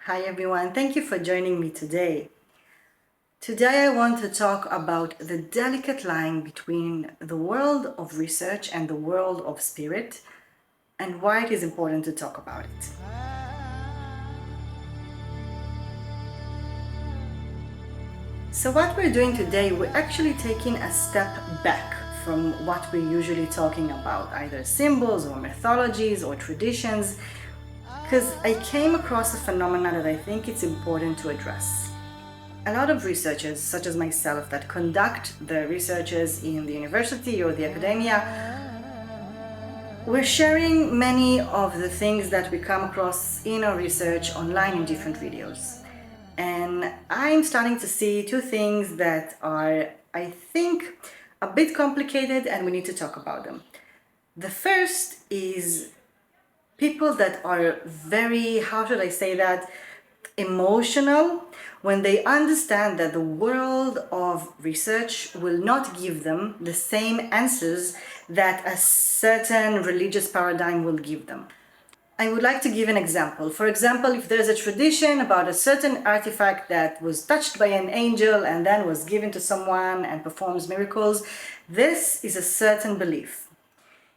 Hi everyone, thank you for joining me today. Today I want to talk about the delicate line between the world of research and the world of spirit and why it is important to talk about it. So what we're doing today, we're actually taking a step back from what we're usually talking about, either symbols or mythologies or traditions, because I came across a phenomenon that I think it's important to address. A lot of researchers, such as myself, that conduct the researches in the university or the academia, we're sharing many of the things that we come across in our research online in different videos. And I'm starting to see two things that are, I think, a bit complicated and we need to talk about them. The first is people that are very, how should I say that, emotional when they understand that the world of research will not give them the same answers that a certain religious paradigm will give them. I would like to give an example. For example, if there's a tradition about a certain artifact that was touched by an angel and then was given to someone and performs miracles, this is a certain belief.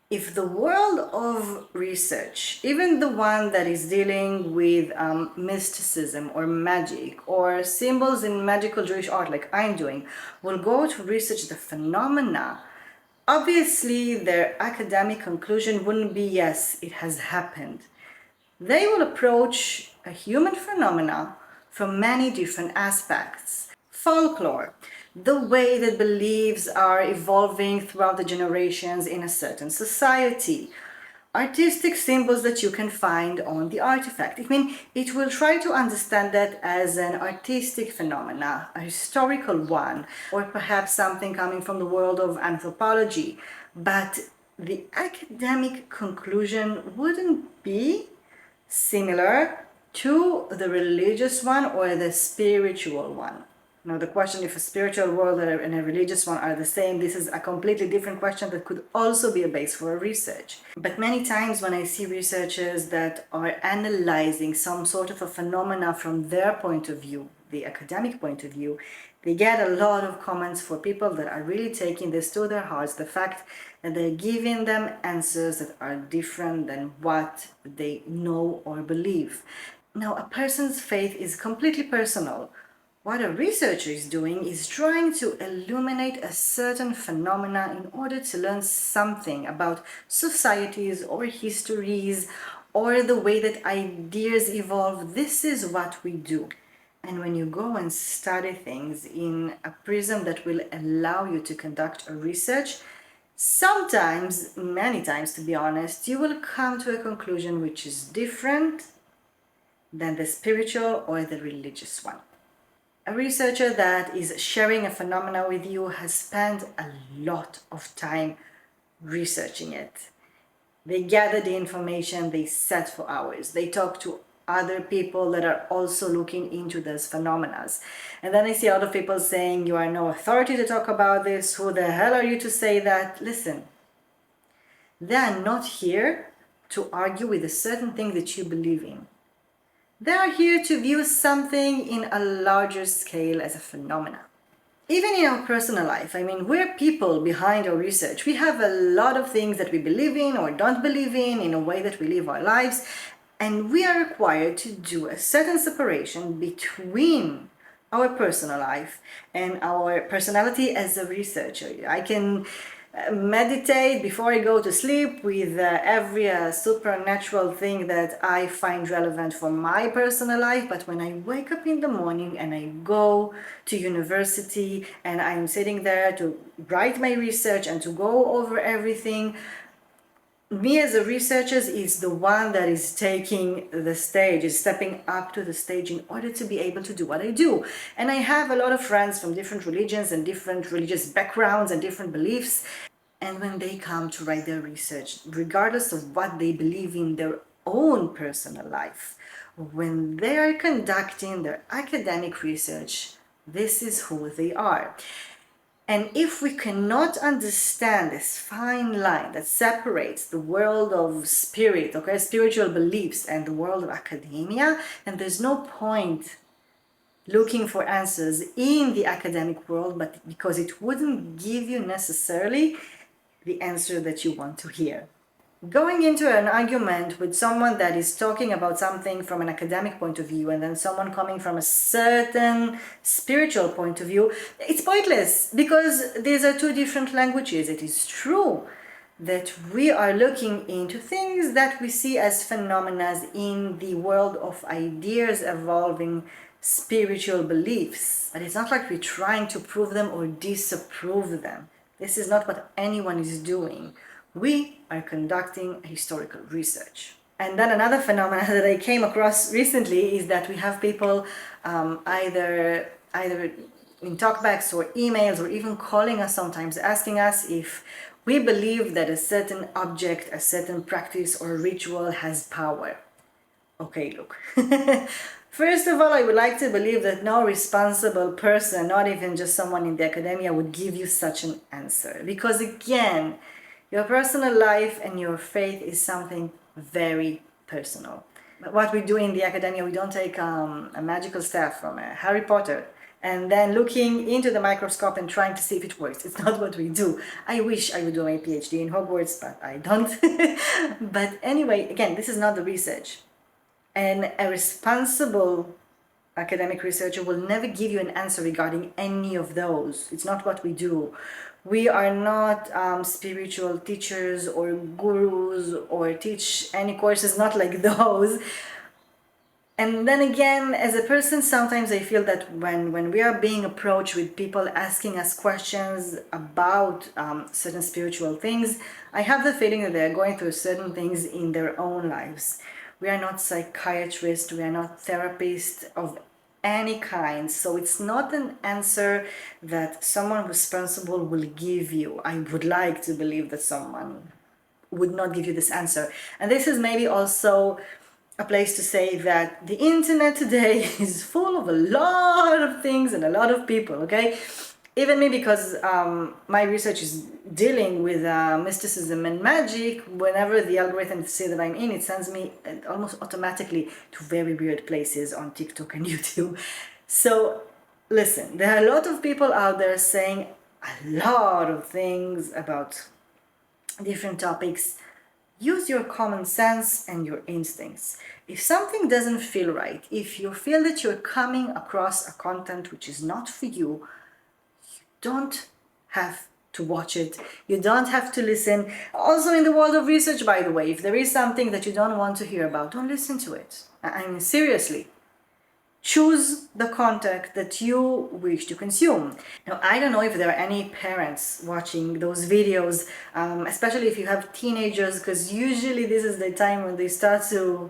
If the world of research, even the one that is dealing with mysticism or magic or symbols in magical Jewish art like I'm doing, will go to research the phenomena, obviously their academic conclusion wouldn't be yes, it has happened. They will approach a human phenomena from many different aspects. Folklore, the way that beliefs are evolving throughout the generations in a certain society. Artistic symbols that you can find on the artifact. It will try to understand that as an artistic phenomena, a historical one, or perhaps something coming from the world of anthropology. But the academic conclusion wouldn't be similar to the religious one or the spiritual one. Now, the question if a spiritual world and a religious one are the same, this is a completely different question that could also be a base for a research. But many times when I see researchers that are analyzing some sort of a phenomena from their point of view, the academic point of view, they get a lot of comments for people that are really taking this to their hearts, the fact that they're giving them answers that are different than what they know or believe. Now, a person's faith is completely personal. What a researcher is doing is trying to illuminate a certain phenomena in order to learn something about societies or histories or the way that ideas evolve. This is what we do. And when you go and study things in a prism that will allow you to conduct a research, sometimes, many times to be honest, you will come to a conclusion which is different than the spiritual or the religious one. A researcher that is sharing a phenomena with you has spent a lot of time researching it. They gather the information, they sat for hours, they talk to other people that are also looking into those phenomena. And then I see a lot of people saying, you are no authority to talk about this, who the hell are you to say that? Listen, they are not here to argue with a certain thing that you believe in. They are here to view something in a larger scale as a phenomena. Even in our personal life, we're people behind our research. We have a lot of things that we believe in or don't believe in a way that we live our lives, and we are required to do a certain separation between our personal life and our personality as a researcher. I can meditate before I go to sleep with every supernatural thing that I find relevant for my personal life, but when I wake up in the morning and I go to university and I'm sitting there to write my research and to go over everything, me as a researcher is the one that is taking the stage, is stepping up to the stage in order to be able to do what I do. And I have a lot of friends from different religions and different religious backgrounds and different beliefs. And when they come to write their research, regardless of what they believe in their own personal life, when they are conducting their academic research, this is who they are. And if we cannot understand this fine line that separates the world of spirit, okay, spiritual beliefs, and the world of academia, then there's no point looking for answers in the academic world, but because it wouldn't give you necessarily the answer that you want to hear. Going into an argument with someone that is talking about something from an academic point of view and then someone coming from a certain spiritual point of view, it's pointless because these are two different languages. It is true that we are looking into things that we see as phenomena in the world of ideas evolving spiritual beliefs, but it's not like we're trying to prove them or disapprove them. This is not what anyone is doing. We are conducting historical research. And then another phenomenon that I came across recently is that we have people either in talkbacks or emails or even calling us sometimes asking us if we believe that a certain object, a certain practice or ritual has power. Okay, look. First of all, I would like to believe that no responsible person, not even just someone in the academia, would give you such an answer. Because again, your personal life and your faith is something very personal. But what we do in the academia, we don't take a magical staff from Harry Potter and then looking into the microscope and trying to see if it works. It's not what we do. I wish I would do my PhD in Hogwarts, but I don't. But anyway, again, this is not the research. And a responsible academic researcher will never give you an answer regarding any of those. It's not what we do. We are not spiritual teachers or gurus or teach any courses, not like those. And then again, as a person, sometimes I feel that when we are being approached with people asking us questions about certain spiritual things, I have the feeling that they're going through certain things in their own lives. We are not psychiatrists, we are not therapists of any kind, so it's not an answer that someone responsible will give you. I would like to believe that someone would not give you this answer. And this is maybe also a place to say that the internet today is full of a lot of things and a lot of people, okay? Even me, because my research is dealing with mysticism and magic, whenever the algorithm see that I'm in, it sends me almost automatically to very weird places on TikTok and YouTube. So listen, there are a lot of people out there saying a lot of things about different topics. Use your common sense and your instincts. If something doesn't feel right, if you feel that you're coming across a content which is not for you, don't have to watch it. You don't have to listen. Also in the world of research, by the way, if there is something that you don't want to hear about, don't listen to it. I mean, seriously. Choose the content that you wish to consume. Now, I don't know if there are any parents watching those videos, especially if you have teenagers, because usually this is the time when they start to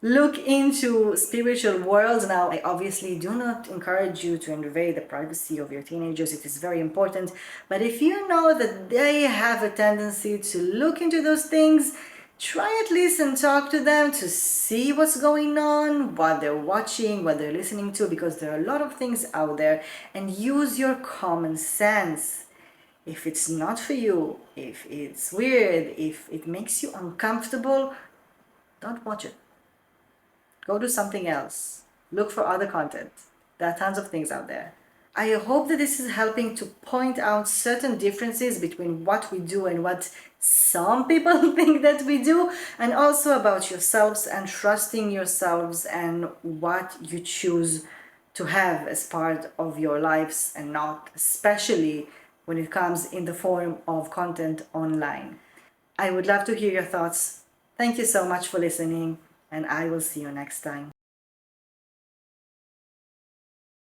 look into spiritual worlds. Now, I obviously do not encourage you to invade the privacy of your teenagers. It is very important. But if you know that they have a tendency to look into those things, try at least and talk to them to see what's going on, what they're watching, what they're listening to, because there are a lot of things out there, and use your common sense. If it's not for you, if it's weird, if it makes you uncomfortable, don't watch it. Go do something else. Look for other content. There are tons of things out there. I hope that this is helping to point out certain differences between what we do and what some people think that we do, and also about yourselves and trusting yourselves and what you choose to have as part of your lives and not, especially when it comes in the form of content online. I would love to hear your thoughts. Thank you so much for listening, and I will see you next time.